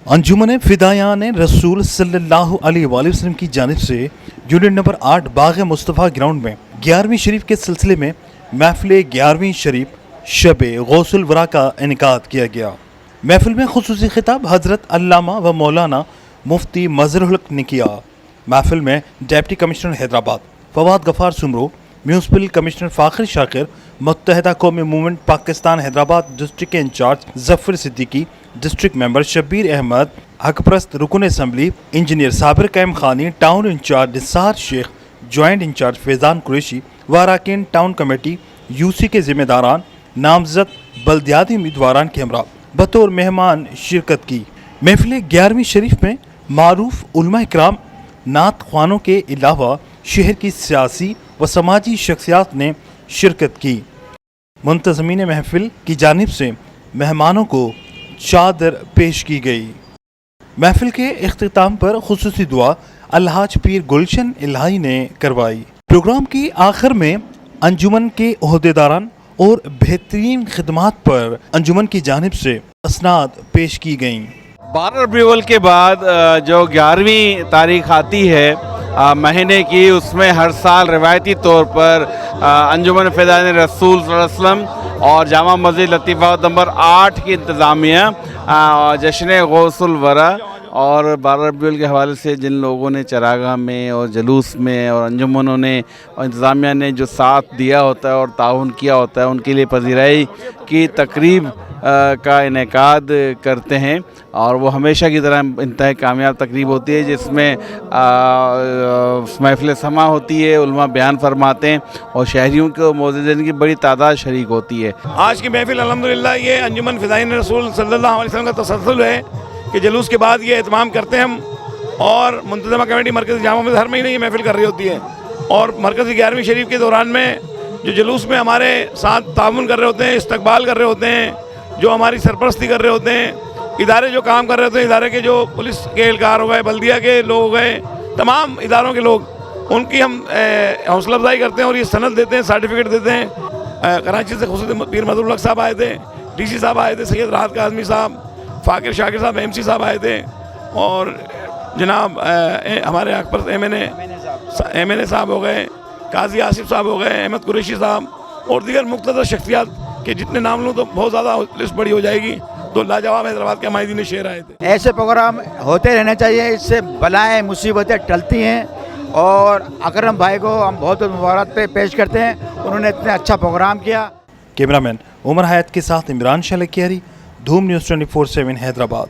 अंजुमन फिदायान रसूल सल्लल्लाहु अलैहि वसल्लम की जानिब से यूनिट नंबर 8 बाग मुस्तफ़ा ग्राउंड में 11वीं शरीफ के सिलसिले में महफिल 11वीं शरीफ शब गौसुल वरा का इनेकाद किया गया। महफिल में खुसूसी खिताब हज़रत अल्लामा व मौलाना मुफ्ती मज़हरुल हक ने किया। महफिल में deputy commissioner Hyderabad Fawad Ghaffar Soomro, municipal commissioner Fakhir Shakir, Muttahida Qaumi movement Pakistan Hyderabad district के incharge Zafar Siddiqui, district member Shabbir Ahmed, हकप्रस्त रुकन assembly engineer Sabir Qaim Khani, town incharge Nisar Sheikh, joint incharge Faizan Qureshi व अरकान टाउन कमेटी यूसी के ज़िम्मेदारान, नामज़द बल्दियाती उम्मीदवारान के हमरा बतौर मेहमान शिरकत की। महफिल 11वीं शरीफ में मारूफ उलमा इकराम, नात ख्वानों के अलावा शहर की सियासी व समाजी शख्सियात ने शिरकत की। मुंतज़मीन महफिल की जानिब से मेहमानों को चादर पेश की गई। महफिल के इख्तिताम पर खुसूसी दुआ अलहाज पीर गुलशन इलाही ने करवाई। प्रोग्राम की आखिर में अंजुमन के ओहदेदारान और बेहतरीन खिदमात पर अंजुमन की जानिब से असनाद पेश की गईं। 12 रबीउल के बाद जो 11वीं तारीख आती है महीने की, उसमें हर साल रवायती तौर पर अंजुमन फ़िदायान रसूल सल्लल्लाहु अलैहि वसल्लम और जामा मस्जिद लतीफ़ा नंबर 8 की इंतज़ामिया जश्न गौसुल वरा और 12 रबीउल के हवाले से जिन लोगों ने चरागाह में और जुलूस में और अंजुमनों ने और इंतज़ामिया ने जो साथ दिया होता है और ताउन किया होता है, उनके लिए पज़ीराई की तकरीब का इनेकाद करते हैं। और वो हमेशा की तरह इंतहाई कामयाब तकरीब होती है, जिसमें महफिल समा होती है, उलमा बयान फरमाते हैं और शहरियों के मौजूदन की बड़ी तादाद शरीक होती है। आज की महफिल अल्हम्दुलिल्लाह ये अंजुमन फ़िदायान रसूल सल्लल्लाहु अलैहि वसल्लम का तसल्सल है कि जुलूस के बाद ये एहतमाम करते हैं हम, और मुंतज़मा कमेटी मरकज़ी जामा में हर महीने ये महफिल कर रही होती है। और मरकज़ी 11वीं शरीफ के दौरान में जो जुलूस में हमारे साथ तामुन कर रहे होते हैं, इस्तकबाल कर रहे होते हैं, जो हमारी सरपरस्ती कर रहे होते हैं, इदारे जो काम कर रहे होते हैं, इदारे के जो पुलिस के एहलकार हो गए, बल्दिया के लोग हो गए, तमाम इदारों के लोग, उनकी हम हौसला अफजाई करते हैं और ये सनद देते हैं, सर्टिफिकेट देते हैं। कराची से खुद पीर मज़हरुल हक साहब आए थे, डीसी साहब आए थे, सैयद राहत काज़मी साहब, फ़ाकिर शाकिर साहब, एमसी साहब आए थे, और जनाब हमारे अकबर एमएनए साहब हो गए, काजी आसिफ साहब हो गए, अहमद कुरैशी साहब और दीगर मुख्तलिफ शख्सियात के जितने नाम लूँ तो बहुत ज़्यादा लिस्ट बड़ी हो जाएगी। तो लाजवाब हैदराबाद के माहिदीन शेर आए थे। ऐसे प्रोग्राम होते रहने चाहिए, इससे बलाएँ मुसीबतें टलती हैं। और अकरम भाई को हम बहुत मुबारक पेश करते हैं, उन्होंने इतने अच्छा प्रोग्राम किया। कैमरामैन उमर हयात के साथ इमरान शाह लकियारी, धूम न्यूज़ 24/7 हैदराबाद।